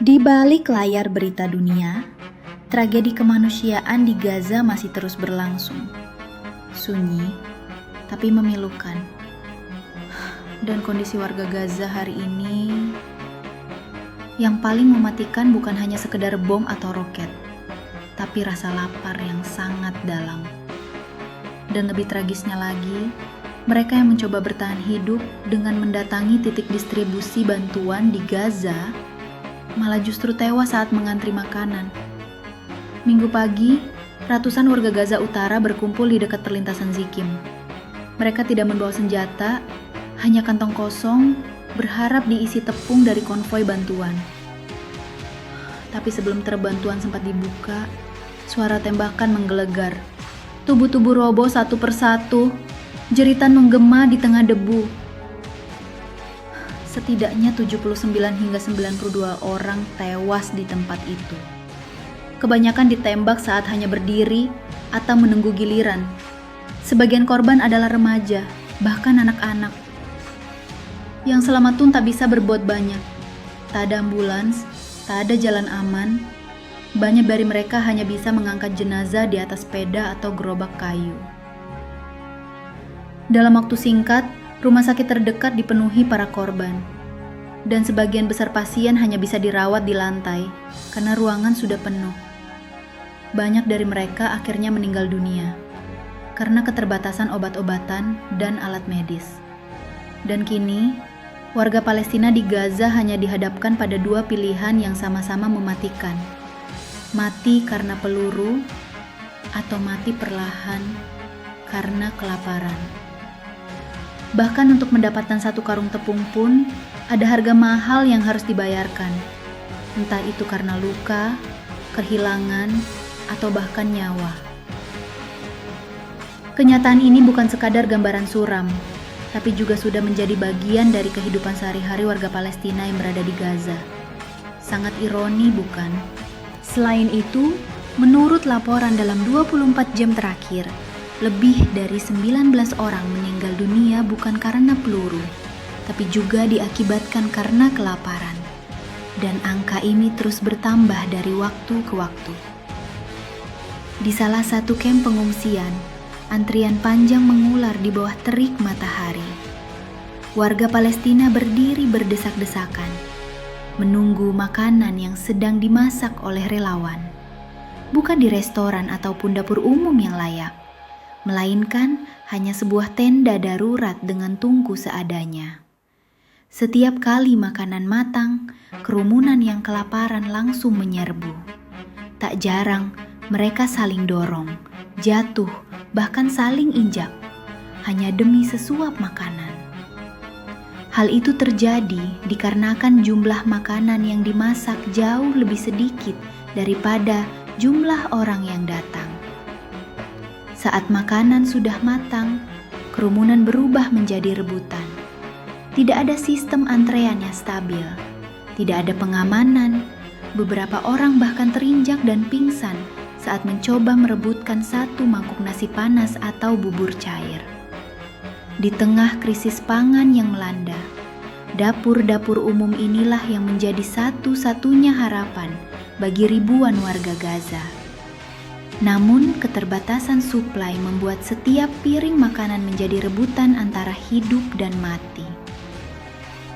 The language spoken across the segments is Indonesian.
Di balik layar berita dunia, tragedi kemanusiaan di Gaza masih terus berlangsung. Sunyi, tapi memilukan. Dan kondisi warga Gaza hari ini yang paling mematikan bukan hanya sekedar bom atau roket, tapi rasa lapar yang sangat dalam. Dan lebih tragisnya lagi, mereka yang mencoba bertahan hidup dengan mendatangi titik distribusi bantuan di Gaza malah justru tewas saat mengantri makanan. Minggu pagi, ratusan warga Gaza Utara berkumpul di dekat perlintasan Zikim. Mereka tidak membawa senjata, hanya kantong kosong, berharap diisi tepung dari konvoi bantuan. Tapi sebelum truk bantuan sempat dibuka, suara tembakan menggelegar. Tubuh-tubuh roboh satu persatu, jeritan menggema di tengah debu. Setidaknya 79 hingga 92 orang tewas di tempat itu. Kebanyakan ditembak saat hanya berdiri atau menunggu giliran. Sebagian korban adalah remaja, bahkan anak-anak. Yang selamat pun tak bisa berbuat banyak. Tak ada ambulans, tak ada jalan aman. Banyak dari mereka hanya bisa mengangkat jenazah di atas sepeda atau gerobak kayu. Dalam waktu singkat, rumah sakit terdekat dipenuhi para korban. Dan sebagian besar pasien hanya bisa dirawat di lantai karena ruangan sudah penuh. Banyak dari mereka akhirnya meninggal dunia karena keterbatasan obat-obatan dan alat medis. Dan kini, warga Palestina di Gaza hanya dihadapkan pada dua pilihan yang sama-sama mematikan. Mati karena peluru atau mati perlahan karena kelaparan. Bahkan untuk mendapatkan satu karung tepung pun ada harga mahal yang harus dibayarkan. Entah itu karena luka, kehilangan, atau bahkan nyawa. Kenyataan ini bukan sekadar gambaran suram, tapi juga sudah menjadi bagian dari kehidupan sehari-hari warga Palestina yang berada di Gaza. Sangat ironi, bukan? Selain itu, menurut laporan dalam 24 jam terakhir, lebih dari 19 orang meninggal dunia bukan karena peluru, tapi juga diakibatkan karena kelaparan. Dan angka ini terus bertambah dari waktu ke waktu. Di salah satu kamp pengungsian, antrian panjang mengular di bawah terik matahari. Warga Palestina berdiri berdesak-desakan, menunggu makanan yang sedang dimasak oleh relawan. Bukan di restoran ataupun dapur umum yang layak, melainkan hanya sebuah tenda darurat dengan tungku seadanya. Setiap kali makanan matang, kerumunan yang kelaparan langsung menyerbu. Tak jarang mereka saling dorong, jatuh, bahkan saling injak, hanya demi sesuap makanan. Hal itu terjadi dikarenakan jumlah makanan yang dimasak jauh lebih sedikit daripada jumlah orang yang datang. Saat makanan sudah matang, kerumunan berubah menjadi rebutan. Tidak ada sistem antrean yang stabil, tidak ada pengamanan. Beberapa orang bahkan terinjak dan pingsan saat mencoba merebutkan satu mangkuk nasi panas atau bubur cair. Di tengah krisis pangan yang melanda, dapur-dapur umum inilah yang menjadi satu-satunya harapan bagi ribuan warga Gaza. Namun, keterbatasan suplai membuat setiap piring makanan menjadi rebutan antara hidup dan mati.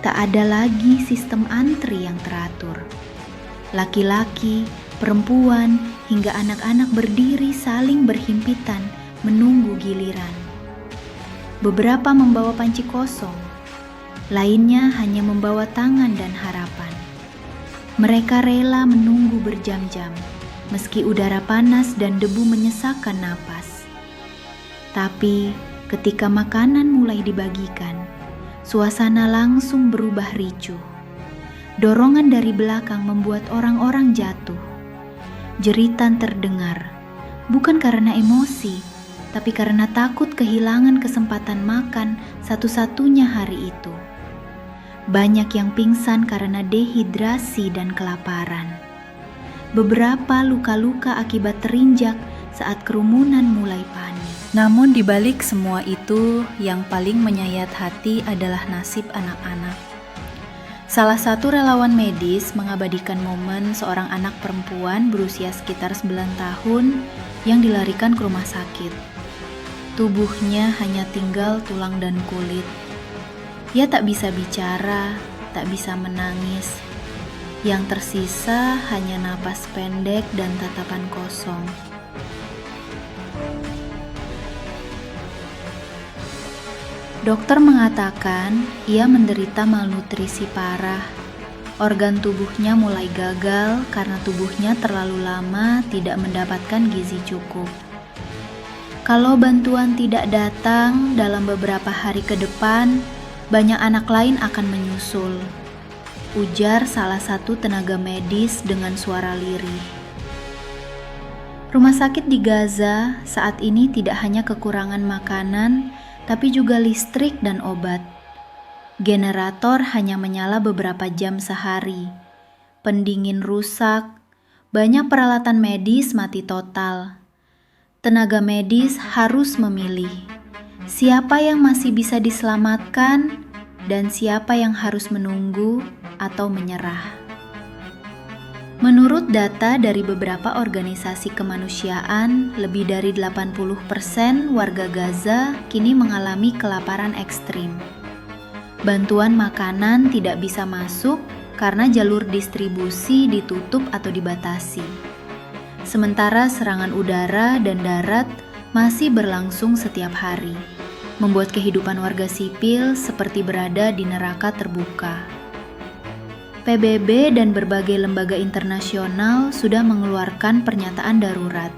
Tak ada lagi sistem antri yang teratur. Laki-laki, perempuan, hingga anak-anak berdiri saling berhimpitan menunggu giliran. Beberapa membawa panci kosong, lainnya hanya membawa tangan dan harapan. Mereka rela menunggu berjam-jam, meski udara panas dan debu menyesakkan napas. Tapi ketika makanan mulai dibagikan, suasana langsung berubah ricuh. Dorongan dari belakang membuat orang-orang jatuh. Jeritan terdengar, bukan karena emosi, tapi karena takut kehilangan kesempatan makan satu-satunya hari itu. Banyak yang pingsan karena dehidrasi dan kelaparan. Beberapa luka-luka akibat terinjak saat kerumunan mulai panik. Namun di balik semua itu, yang paling menyayat hati adalah nasib anak-anak. Salah satu relawan medis mengabadikan momen seorang anak perempuan berusia sekitar 9 tahun yang dilarikan ke rumah sakit. Tubuhnya hanya tinggal tulang dan kulit. Ia tak bisa bicara, tak bisa menangis. Yang tersisa hanya napas pendek dan tatapan kosong. Dokter mengatakan ia menderita malnutrisi parah. Organ tubuhnya mulai gagal karena tubuhnya terlalu lama tidak mendapatkan gizi cukup. Kalau bantuan tidak datang dalam beberapa hari ke depan, banyak anak lain akan menyusul, ujar salah satu tenaga medis dengan suara lirih. Rumah sakit di Gaza saat ini tidak hanya kekurangan makanan, tapi juga listrik dan obat. Generator hanya menyala beberapa jam sehari. Pendingin rusak, banyak peralatan medis mati total. Tenaga medis harus memilih siapa yang masih bisa diselamatkan dan siapa yang harus menunggu atau menyerah. Menurut data dari beberapa organisasi kemanusiaan, lebih dari 80% warga Gaza kini mengalami kelaparan ekstrim. Bantuan makanan tidak bisa masuk karena jalur distribusi ditutup atau dibatasi. Sementara serangan udara dan darat masih berlangsung setiap hari, membuat kehidupan warga sipil seperti berada di neraka terbuka. PBB dan berbagai lembaga internasional sudah mengeluarkan pernyataan darurat.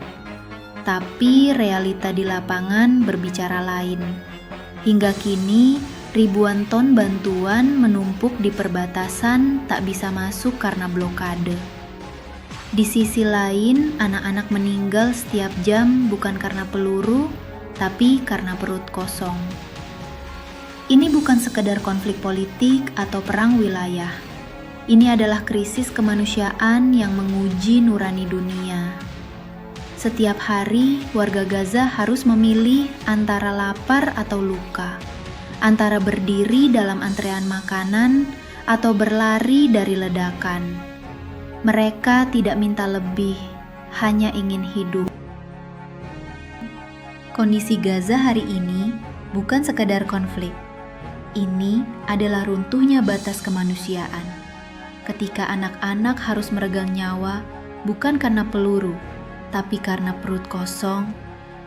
Tapi realita di lapangan berbicara lain. Hingga kini, ribuan ton bantuan menumpuk di perbatasan tak bisa masuk karena blokade. Di sisi lain, anak-anak meninggal setiap jam bukan karena peluru, tapi karena perut kosong. Ini bukan sekedar konflik politik atau perang wilayah. Ini adalah krisis kemanusiaan yang menguji nurani dunia. Setiap hari, warga Gaza harus memilih antara lapar atau luka, antara berdiri dalam antrean makanan atau berlari dari ledakan. Mereka tidak minta lebih, hanya ingin hidup. Kondisi Gaza hari ini bukan sekadar konflik. Ini adalah runtuhnya batas kemanusiaan. Ketika anak-anak harus meregang nyawa, bukan karena peluru, tapi karena perut kosong.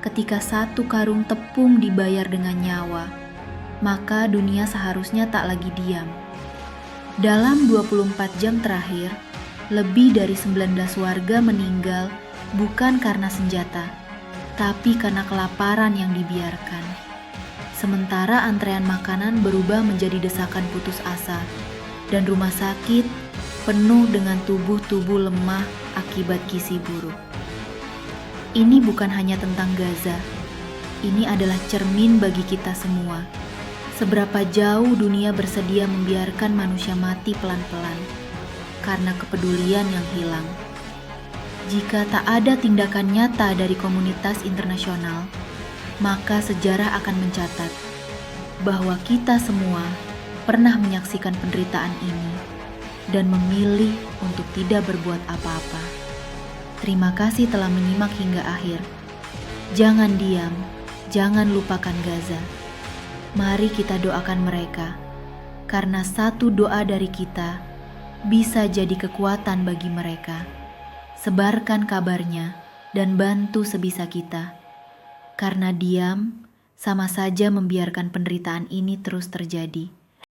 Ketika satu karung tepung dibayar dengan nyawa, maka dunia seharusnya tak lagi diam. Dalam 24 jam terakhir, lebih dari 19 warga meninggal bukan karena senjata, tapi karena kelaparan yang dibiarkan. Sementara antrean makanan berubah menjadi desakan putus asa, dan rumah sakit penuh dengan tubuh-tubuh lemah akibat gizi buruk. Ini bukan hanya tentang Gaza. Ini adalah cermin bagi kita semua. Seberapa jauh dunia bersedia membiarkan manusia mati pelan-pelan karena kepedulian yang hilang. Jika tak ada tindakan nyata dari komunitas internasional, maka sejarah akan mencatat bahwa kita semua pernah menyaksikan penderitaan ini dan memilih untuk tidak berbuat apa-apa. Terima kasih telah menyimak hingga akhir. Jangan diam, jangan lupakan Gaza. Mari kita doakan mereka, karena satu doa dari kita bisa jadi kekuatan bagi mereka. Sebarkan kabarnya dan bantu sebisa kita. Karena diam sama saja membiarkan penderitaan ini terus terjadi.